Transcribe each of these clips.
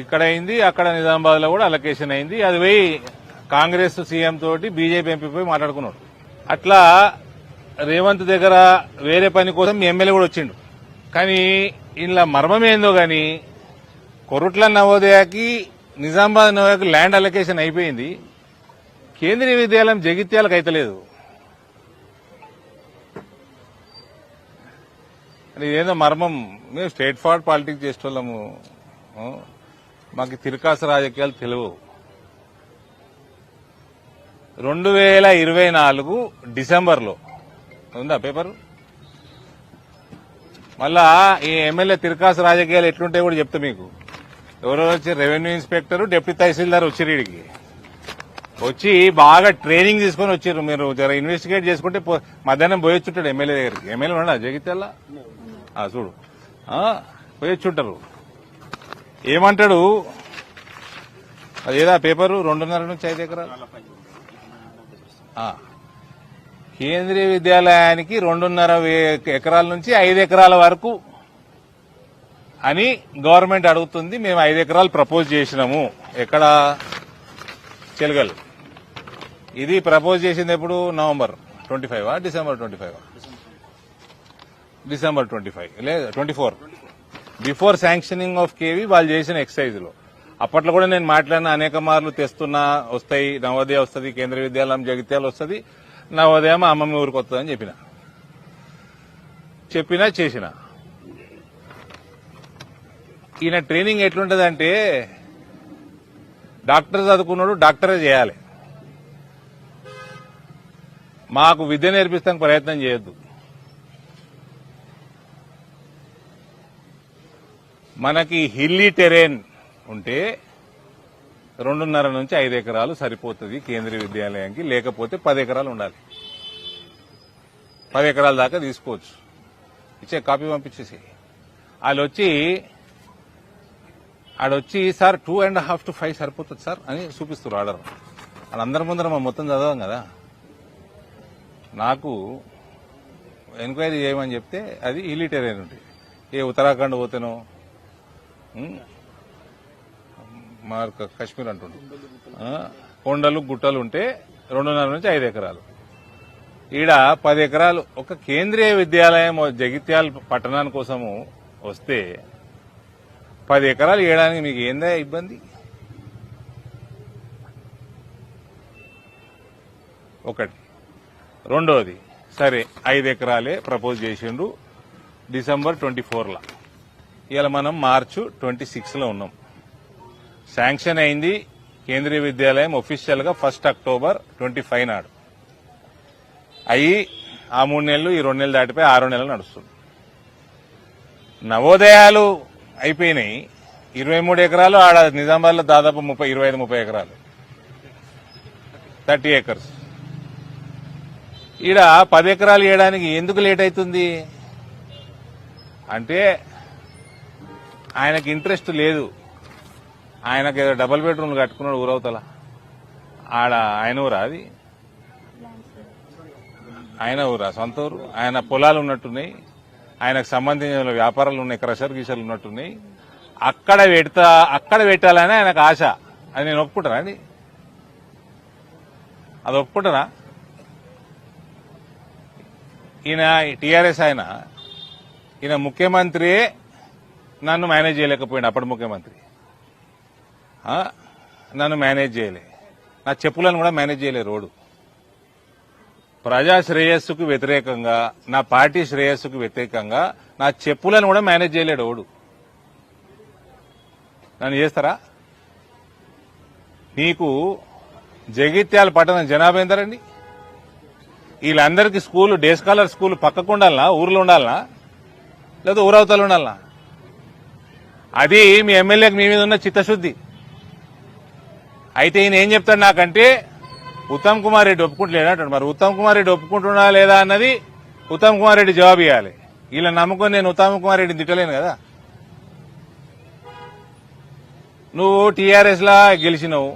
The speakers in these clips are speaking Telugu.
ఇక్కడ అయింది, అక్కడ నిజామాబాద్ లో కూడా అలొకేషన్ అయింది. అది పోయి కాంగ్రెస్ సీఎం తోటి బీజేపీ ఎంపీ పోయి మాట్లాడుకున్నాడు. అట్లా రేవంత్ దగ్గర వేరే పని కోసం ఎమ్మెల్యే కూడా వచ్చిండు. కానీ ఇలా మర్మం ఏందో గాని కొరుట్ల నవోదయకి నిజామాబాద్ నవోదయకి ల్యాండ్ అలొకేషన్ అయిపోయింది, కేంద్రీయ విద్యాలయం జగిత్యాలకు అయితలేదు. ఇదేదో మర్మం. మేము స్ట్రేట్ ఫార్వర్డ్ పాలిటిక్స్ చేసేవాళ్ళము, మాకు తిరకాసు రాజకీయాలు తెలియవు. 2024 డిసెంబర్లో ఉందా పేపర్? మళ్ళా ఈ ఎమ్మెల్యే తిరకాసు రాజకీయాలు ఎట్లుంటాయో కూడా చెప్తా మీకు. ఎవరో వచ్చి రెవెన్యూ ఇన్స్పెక్టర్, డిప్యూటీ తహసీల్దార్ వచ్చిర్రు ఈడికి. వచ్చి బాగా ట్రైనింగ్ తీసుకొని వచ్చారు. మీరు జర ఇన్వెస్టిగేట్ చేసుకుంటే మధ్యాహ్నం పోయొచ్చుంటాడు ఎమ్మెల్యే దగ్గరికి. ఎమ్మెల్యే ఉన్నాడా జగిత్యాల? చూడు పోయొచ్చుంటారు. ఏమంటాడు అదేదా పేపరు? 2.5 నుంచి 5 ఎకరాలు కేంద్రీయ విద్యాలయానికి 2.5 ఎకరాల నుంచి 5 ఎకరాల వరకు అని గవర్నమెంట్ అడుగుతుంది. మేము 5 ఎకరాలు ప్రపోజ్ చేసినాము. ఎక్కడ? చెలగల్. ఇది ప్రపోజ్ చేసింది ఎప్పుడు? November 25 December 25? డిసెంబర్ 25 లేదా 24, బిఫోర్ శాంక్షనింగ్ ఆఫ్ కేవీ వాళ్ళు చేసిన ఎక్సైజ్ లో. అప్పట్లో కూడా నేను మాట్లాడిన అనేక మార్లు తెస్తున్నా, వస్తాయి, నవోదయ వస్తుంది, కేంద్రీయ విద్యాలయం జగిత్యాలు వస్తుంది, నవోదయం అమ్మమ్మ ఊరికి వస్తుందని చెప్పినా చేసిన. ఈయన ట్రైనింగ్ ఎట్లుంటదంటే డాక్టర్ చదువుకున్నాడు, డాక్టరే చేయాలి. మాకు విద్య నేర్పిస్తానికి ప్రయత్నం చేయొద్దు. మనకి హిల్లీ టెరెన్ ఉంటే 2.5 నుంచి 5 ఎకరాలు సరిపోతుంది కేంద్రీయ విద్యాలయానికి. లేకపోతే 10 ఎకరాలు ఉండాలి. 10 ఎకరాల దాకా తీసుకోవచ్చు. ఇచ్చే కాపీ పంపించేసి ఆడొచ్చి సార్ 2.5 to 5 సరిపోతుంది సార్ అని చూపిస్తారు ఆర్డర్. వాళ్ళందరి ముందర మనం మొత్తం చదవం కదా. నాకు ఎంక్వైరీ చేయమని చెప్తే అది హిల్లీ టెరెన్ ఉంటుంది. ఏ ఉత్తరాఖండ్ పోతేనో కశ్మీర్ అంటుండే కొండలు గుట్టలు ఉంటే 2.5 నుంచి 5 ఎకరాలు. ఈడ 10 ఎకరాలు ఒక కేంద్రీయ విద్యాలయం జగిత్యాల పట్టణాని కోసము వస్తే 10 ఎకరాలు ఇవ్వడానికి మీకు ఏందా ఇబ్బంది? ఒకటి. రెండోది, సరే 5 ఎకరాలే ప్రపోజ్ చేసిండ్రు డిసెంబర్ 24లా. ఇవాళ మనం మార్చి 26లో ఉన్నాం. శాంక్షన్ అయింది కేంద్రీయ విద్యాలయం ఒఫీషియల్ గా 1 అక్టోబర్ 25 నాడు. అయ్యి ఆ 3 నెలలు, ఈ 2 నెలలు దాటిపోయి 6 నెలలు నడుస్తుంది. నవోదయాలు అయిపోయినాయి. 23 ఎకరాలు ఆడ నిజామాబాద్ లో దాదాపు 25-30 ఎకరాలు, 30 ఏకర్స్. ఈడ 10 ఎకరాలు ఇవ్వడానికి ఎందుకు లేట్ అవుతుంది అంటే ఆయనకి ఇంట్రెస్ట్ లేదు. ఆయనకి ఏదో డబుల్ బెడ్రూమ్లు కట్టుకున్నాడు ఊరవతల. ఆడ ఆయన ఊరా? అది ఆయన ఊరా? సొంత ఊరు. ఆయన పొలాలు ఉన్నట్టున్నాయి, ఆయనకు సంబంధించిన వ్యాపారాలు ఉన్నాయి, క్రషర్ గీషర్లు ఉన్నట్టున్నాయి. అక్కడ పెట్టాలని ఆయనకు ఆశ. అది నేను ఒప్పుకుంటానా అండి? అది ఒప్పుకుంటానా? ఈయన టీఆర్ఎస్ ఈయన ముఖ్యమంత్రియే నన్ను మేనేజ్ చేయలేకపోయింది. అప్పటి ముఖ్యమంత్రి నన్ను మేనేజ్ చేయలే, నా చెప్పులను కూడా మేనేజ్ చేయలే. రోడ్డు ప్రజా శ్రేయస్సుకు వ్యతిరేకంగా, నా పార్టీ శ్రేయస్సుకు వ్యతిరేకంగా నా చెప్పులను కూడా మేనేజ్ చేయలేడు ఓడు. నన్ను చేస్తారా? నీకు జగిత్యాల పట్టణం జనాభా ఎంతరండి? వీళ్ళందరికీ స్కూల్, డే స్కాలర్ స్కూల్ పక్కకు ఉండాలనా, ఊర్లో ఉండాలనా, లేదా ఊరవతలు ఉండాలనా? అది మీ ఎమ్మెల్యేకి మీ మీద ఉన్న చిత్తశుద్ధి. అయితే ఈయన ఏం చెప్తాడు నాకంటే, ఉత్తమ్ కుమార్ రెడ్డి ఒప్పుకుంటలేడంటాడు. మరి ఉత్తమ్ కుమార్ రెడ్డి ఒప్పుకుంటున్నా లేదా అన్నది ఉత్తమ్ కుమార్ రెడ్డి జవాబు ఇవ్వాలి. ఇలా నమ్ముకొని నేను ఉత్తమ్ కుమార్ రెడ్డిని తిట్టలేను కదా. నువ్వు టీఆర్ఎస్ లా గెలిచినావు,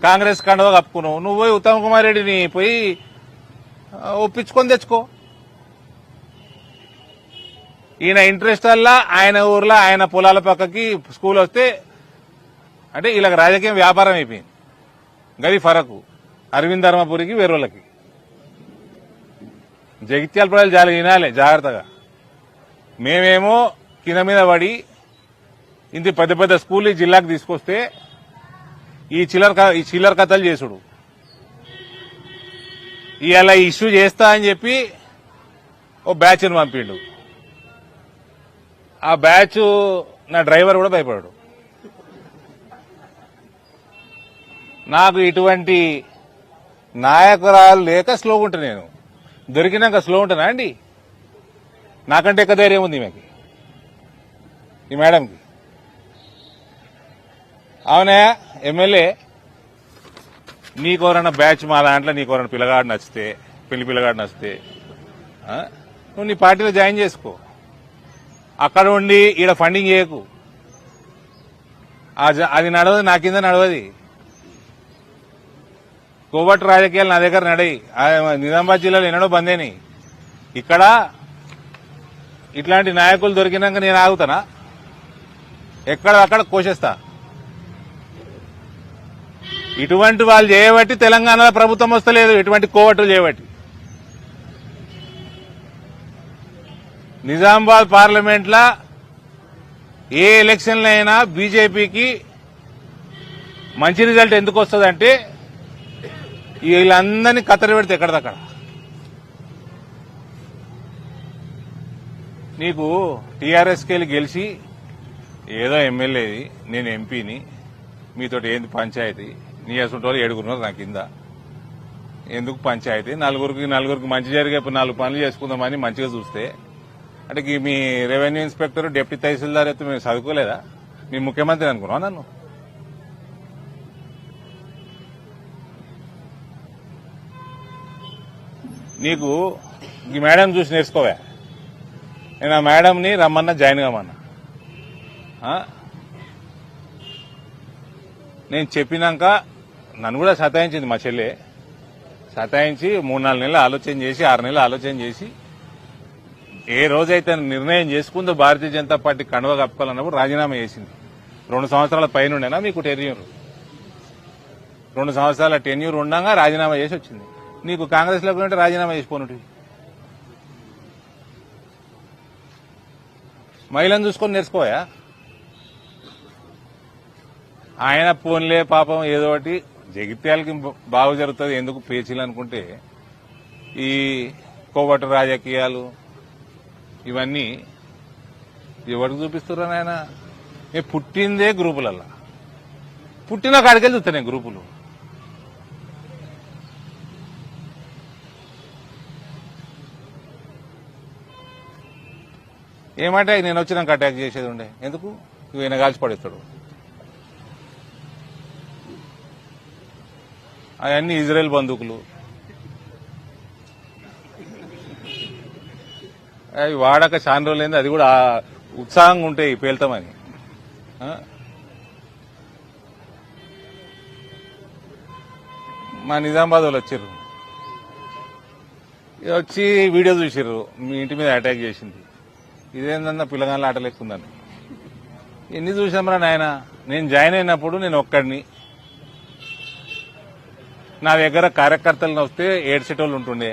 కాంగ్రెస్ కండవ కప్పుకున్నావు, నువ్వు పోయి ఉత్తమ్ కుమార్ రెడ్డిని పోయి ఒప్పించుకొని తెచ్చుకో. ఈయన ఇంట్రెస్ట్ వల్ల ఆయన ఊర్లో ఆయన పొలాల పక్కకి స్కూల్ వస్తే అంటే వీళ్ళకి రాజకీయం వ్యాపారం అయిపోయింది. గది ఫరకు అరవింద్ ధర్మపురికి వేరేళ్ళకి. జగిత్యాల ప్రజలు చాలా వినాలి జాగ్రత్తగా. మేమేమో కింద మీద పడి ఇంత పెద్ద పెద్ద స్కూల్ ఈ జిల్లాకు తీసుకొస్తే ఈ చిల్లర కథలు చేసుడు. ఇవాళ ఇష్యూ చేస్తా అని చెప్పి ఓ బ్యాచ్ను పంపిండు. ఆ బ్యాచ్ నా డ్రైవర్ కూడా భయపడాడు. నాకు ఇటువంటి నాయకురాలు లేక స్లోగా ఉంటా. నేను దొరికినాక స్లో ఉంటానా అండి? నాకంటే ఎక్కువ ధైర్యం ఉంది ఈమెకి, ఈ మేడంకి. అవునా ఎమ్మెల్యే, నీకెవరన్నా బ్యాచ్ మా దాంట్లో నీకెవరన్నా పిల్లగాడు నచ్చితే, పిల్లగాడు నచ్చితే నువ్వు నీ పార్టీలో జాయిన్ చేసుకో. అక్కడ ఉండి ఈడ ఫండింగ్ చేయకు. అది నడవదు, నా కింద నడవది. కోవట్ రాజకీయాలు నా దగ్గర నడయి. నిజామాబాద్ జిల్లాలో ఎన్నడో బందేని. ఇక్కడ ఇట్లాంటి నాయకులు దొరికినాక నేను ఆగుతానా? ఎక్కడక్కడ కోసేస్తా. ఇటువంటి వాళ్ళు చేయబట్టి తెలంగాణలో ప్రభుత్వం వస్తలేదు, ఇటువంటి కోవట్లు చేయబట్టి. నిజామాబాద్ పార్లమెంట్లో ఏ ఎలక్షన్లు అయినా బీజేపీకి మంచి రిజల్ట్ ఎందుకు వస్తుందంటే వీళ్ళందరినీ కత్తెర పెడితే ఎక్కడదక్కడ. నీకు టీఆర్ఎస్కి వెళ్ళి గెలిచి ఏదో ఎమ్మెల్యేది, నేను ఎంపీని, మీతోటి ఏంది పంచాయతీ, నీ అసలు ఏడుగురున్నారు నా కింద, ఎందుకు పంచాయతీ? నలుగురికి మంచి జరిగే 4 పనులు చేసుకుందామని మంచిగా చూస్తే అంటే మీ రెవెన్యూ ఇన్స్పెక్టర్, డిప్యూటీ తహసీల్దార్ అయితే మేము చదువుకోలేదా? మీ ముఖ్యమంత్రి అనుకున్నావా నన్ను? నీకు ఈ మేడం చూసి నేర్చుకోవా. నేను ఆ మేడంని రమ్మన్నా జాయిన్ కామన్నా. నేను చెప్పినాక నన్ను కూడా సతాయించింది మా చెల్లె. సతాయించి 3-4 నెలలు ఆలోచన చేసి 6 నెలలు ఆలోచన చేసి ఏ రోజైతే నిర్ణయం చేసుకుందో భారతీయ జనతా పార్టీ కండువ కప్పుకోవాలన్నప్పుడు రాజీనామా చేసింది. 2 సంవత్సరాల పైన ఉండేనా మీకు టెన్యూర్? 2 సంవత్సరాల టెన్యూర్ ఉండగా రాజీనామా చేసి వచ్చింది. నీకు కాంగ్రెస్ లో ఉంటే రాజీనామా చేసిపోనుంటి. మహిళను చూసుకొని నేర్చుకోయా. ఆయన పోన్లే పాపం ఏదో ఒకటి జగిత్యాలకి బాగు జరుగుతుంది ఎందుకు పేచీలు అనుకుంటే ఈ కోవటు రాజకీయాలు ఇవన్నీ ఎవరికి చూపిస్తున్నా ఆయన? నేను పుట్టిందే గ్రూపులల్లా, పుట్టిన కాడికెళ్ళి చూస్తాను నేను గ్రూపులు. ఏమంటే నేను వచ్చినాక అటాక్ చేసేది ఉండే, ఎందుకు? ఈయన కాల్చి పడేస్తాడు. అవన్నీ ఇజ్రాయెల్ బందూకులు, అవి వాడక చాలా రోజులైంది. అది కూడా ఉత్సాహంగా ఉంటాయి పేల్తామని. మా నిజామాబాద్ వాళ్ళు వచ్చారు, వచ్చి వీడియో చూసారు, మీ ఇంటి మీద అటాక్ చేసింది. ఇదేందన్నా పిల్లగాళ్ళ ఆట లెక్కుందని. ఎన్ని చూసామరా నాయన. నేను జాయిన్ అయినప్పుడు నేను ఒక్కడిని, నా దగ్గర కార్యకర్తలను వస్తే 7 సెటోళ్ళు ఉంటుండే,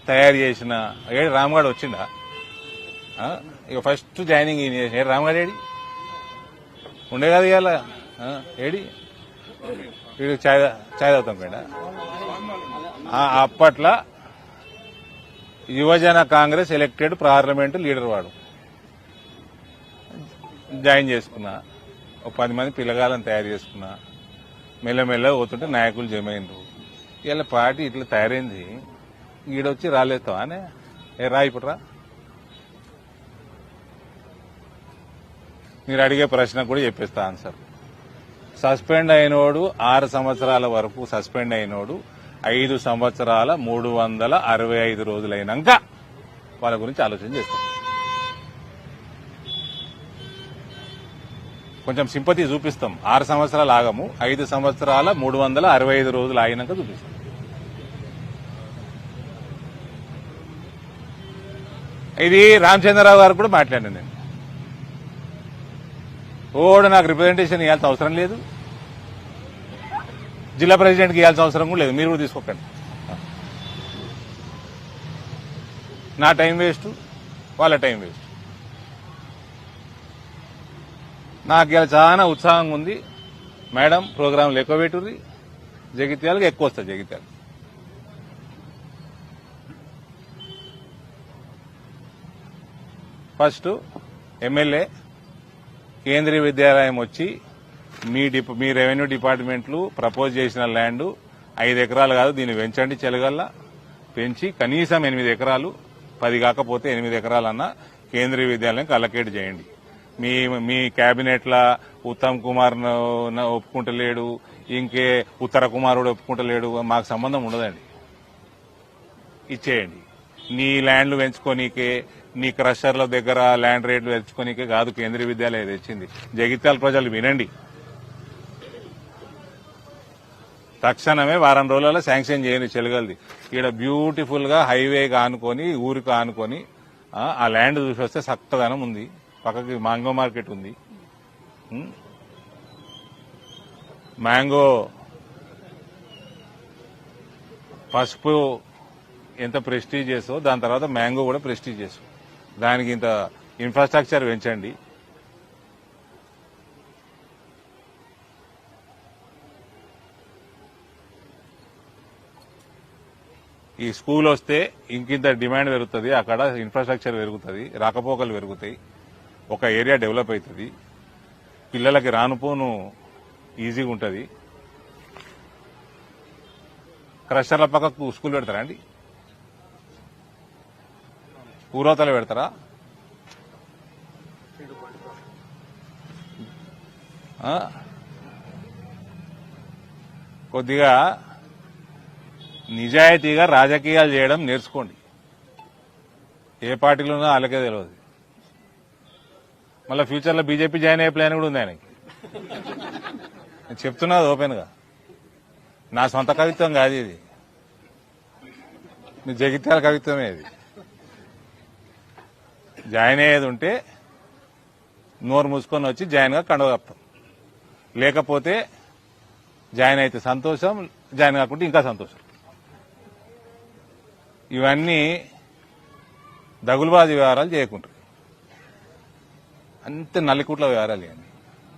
తయారు చేసిన. ఏడు రామ్గఢ్ వచ్చిండా? ఇక ఫస్ట్ జాయినింగ్ ఈయన చేసిన. రామ్గఢ్ ఏడి ఉండే కదా ఇవాళ? ఏడి వీడు చాయ్ తాగుతాం పేడ. అప్పట్లో యువజన కాంగ్రెస్ ఎలక్టెడ్ పార్లమెంటు లీడర్ వాడు. జాయిన్ చేసుకున్నా, ఒక 10 మంది పిల్లగాళ్ళని తయారు చేసుకున్నా. మెల్లమెల్ల పోతుంటే నాయకులు జమైండ్రు. ఇలా పార్టీ ఇట్లా తయారైంది. ఈడొచ్చి రాలేస్తావా అనే? రా ఇప్పుడు రా. మీరు అడిగే ప్రశ్నకు కూడా చెప్పేస్తా ఆన్సర్. సస్పెండ్ అయినోడు 6 సంవత్సరాల వరకు సస్పెండ్ అయినోడు 5 సంవత్సరాల 365 రోజులైనాక వాళ్ళ గురించి ఆలోచన చేస్తాం. కొంచెం సింపతి చూపిస్తాం. 6 సంవత్సరాలు ఆగము, 5 సంవత్సరాల 365 రోజులు ఆగినాక చూపిస్తాం. ఇది రామచంద్రరావు గారు కూడా మాట్లాడాను నేను. ఓడు నాకు రిప్రజెంటేషన్ ఇవ్వాల్సిన అవసరం లేదు, జిల్లా ప్రెసిడెంట్కి ఇవ్వాల్సిన అవసరం కూడా లేదు. మీరు కూడా తీసుకోకండి. నా టైం వేస్ట్, వాళ్ళ టైం వేస్ట్. నాకు ఇలా చాలా ఉత్సాహంగా ఉంది. మేడం ప్రోగ్రాంలు ఎక్కువ పెట్టుర్రి, జగిత్యాలకు ఎక్కువ వస్తుంది. జగిత్యాల ఫస్ట్ ఎమ్మెల్యే కేంద్రీయ విద్యాలయం వచ్చి మీ రెవెన్యూ డిపార్ట్మెంట్లు ప్రపోజ్ చేసిన ల్యాండ్ 5 ఎకరాలు కాదు, దీన్ని పెంచండి, చెలగల్లా పెంచి కనీసం 8 ఎకరాలు, 10 కాకపోతే 8 ఎకరాలన్నా కేంద్రీయ విద్యాలయంకి అలకేట్ చేయండి. మీ కేబినెట్ల ఉత్తమ్ కుమార్ ఒప్పుకుంటలేడు, ఇంకే ఉత్తర కుమారుడు ఒప్పుకుంటలేడు, మాకు సంబంధం ఉండదండి. ఇచ్చేయండి. నీ ల్యాండ్లు పెంచుకోనీకే, నీ క్రషర్ల దగ్గర ల్యాండ్ రేట్లు పెంచుకోనీకే కాదు కేంద్రీయ విద్యాలయం తెచ్చింది. జగిత్యాల ప్రజలు వినండి, తక్షణమే వారం రోజులలో శాంక్షన్ చేయండి చెలగలది. ఇక్కడ బ్యూటిఫుల్ గా హైవేగా ఆనుకొని, ఊరికి ఆనుకొని ఆ ల్యాండ్ చూసి వస్తే చక్కదనం ఉంది. పక్కకి మ్యాంగో మార్కెట్ ఉంది. మ్యాంగో పసుపు ఎంత ప్రెస్టీజియస్, దాని తర్వాత మ్యాంగో కూడా ప్రెస్టీజియస్. దానికి ఇంత ఇన్ఫ్రాస్ట్రక్చర్ పెంచండి. ఈ స్కూల్ వస్తే ఇంకింత డిమాండ్ పెరుగుతుంది, అక్కడ ఇన్ఫ్రాస్ట్రక్చర్ పెరుగుతుంది, రాకపోకలు పెరుగుతాయి, ఒక ఏరియా డెవలప్ అవుతుంది, పిల్లలకి రానుపోను ఈజీగా ఉంటుంది. క్రషర్ల పక్కకు స్కూల్ పెడతారా అండి? ఊరవతల పెడతారా? కొద్దిగా నిజాయితీగా రాజకీయాలు చేయడం నేర్చుకోండి. ఏ పార్టీలోనో వాళ్ళకే తెలియదు. మళ్ళీ ఫ్యూచర్లో బీజేపీ జాయిన్ అయ్యే ప్లాన్ కూడా ఉంది ఆయనకి. నేను చెప్తున్నది ఓపెన్ గా, నా సొంత కవిత్వం కాదు ఇది, మీ జగిత్యాల కవిత్వమే ఇది. జాయిన్ అయ్యేది ఉంటే నోరు మూసుకొని వచ్చి జాయిన్ గా కండువ కప్తాం, లేకపోతే జాయిన్ అయితే సంతోషం, జాయిన్ కాకుంటే ఇంకా సంతోషం. ఇవన్నీ దగులుబాజీ వ్యవహారాలు చేయకుంటారు, అంతే నల్లికుట్ల వ్యవహారాలు ఇవన్నీ.